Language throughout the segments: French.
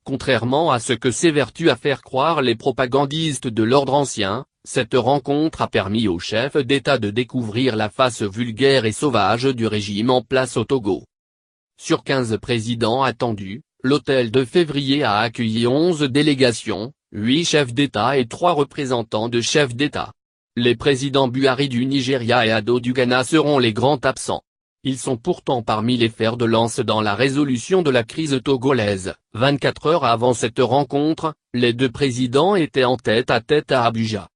Contrairement à ce que s'évertuent à faire croire les propagandistes de l'ordre ancien, cette rencontre a permis au chef d'État de découvrir la face vulgaire et sauvage du régime en place au Togo. Sur 15 présidents attendus, l'hôtel de février a accueilli 11 délégations, 8 chefs d'État et 3 représentants de chefs d'État. Les présidents Buhari du Nigeria et Ado du Ghana seront les grands absents. Ils sont pourtant parmi les fers de lance dans la résolution de la crise togolaise. 24 heures avant cette rencontre, les deux présidents étaient en tête-à-tête à Abuja.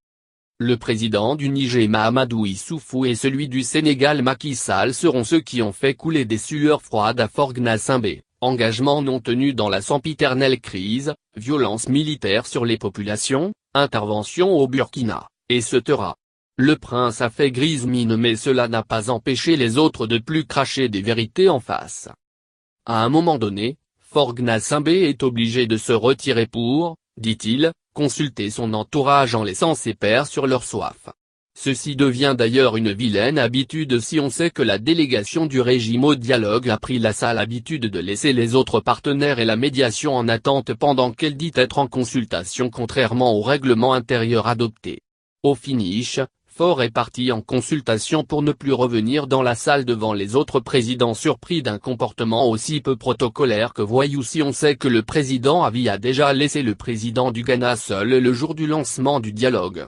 Le président du Niger Mahamadou Issoufou et celui du Sénégal Macky Sall seront ceux qui ont fait couler des sueurs froides à Fort Gnassingbé, engagement non tenu dans la sempiternelle crise, violence militaire sur les populations, intervention au Burkina, etc. Le prince a fait grise mine mais cela n'a pas empêché les autres de plus cracher des vérités en face. À un moment donné, Fort Gnassingbé est obligé de se retirer pour, dit-il, consulter son entourage en laissant ses pairs sur leur soif. Ceci devient d'ailleurs une vilaine habitude si on sait que la délégation du régime au dialogue a pris la sale habitude de laisser les autres partenaires et la médiation en attente pendant qu'elle dit être en consultation contrairement au règlement intérieur adopté. Au finish, Fort est parti en consultation pour ne plus revenir dans la salle devant les autres présidents surpris d'un comportement aussi peu protocolaire que voyou si on sait que le président Abiy a déjà laissé le président du Ghana seul le jour du lancement du dialogue.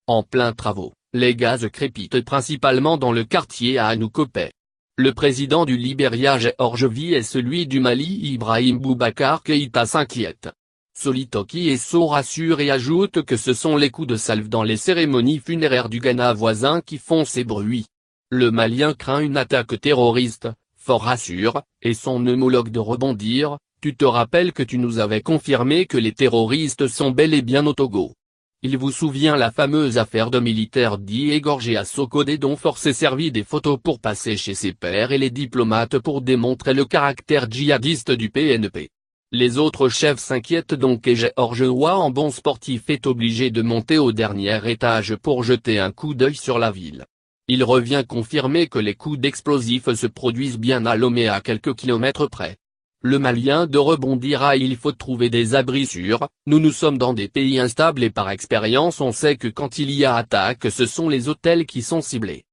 En plein travaux, les gaz crépitent principalement dans le quartier à Anoukopé. Le président du Libéria George Weah et celui du Mali Ibrahim Boubacar Keïta s'inquiètent. Solitoki et So rassure et ajoute que ce sont les coups de salve dans les cérémonies funéraires du Ghana voisin qui font ces bruits. Le Malien craint une attaque terroriste, Fort rassure, et son homologue de rebondir, tu te rappelles que tu nous avais confirmé que les terroristes sont bel et bien au Togo. Il vous souvient la fameuse affaire de militaires dits égorgés à Sokodé dont Fort s'est servi des photos pour passer chez ses pairs et les diplomates pour démontrer le caractère djihadiste du PNP. Les autres chefs s'inquiètent donc et George Weah en bon sportif est obligé de monter au dernier étage pour jeter un coup d'œil sur la ville. Il revient confirmer que les coups d'explosifs se produisent bien à Lomé à quelques kilomètres près. Le Malien de rebondira il faut trouver des abris sûrs, nous sommes dans des pays instables et par expérience on sait que quand il y a attaque ce sont les hôtels qui sont ciblés.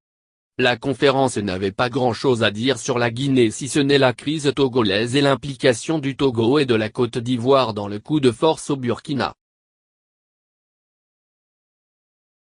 La conférence n'avait pas grand-chose à dire sur la Guinée si ce n'est la crise togolaise et l'implication du Togo et de la Côte d'Ivoire dans le coup de force au Burkina.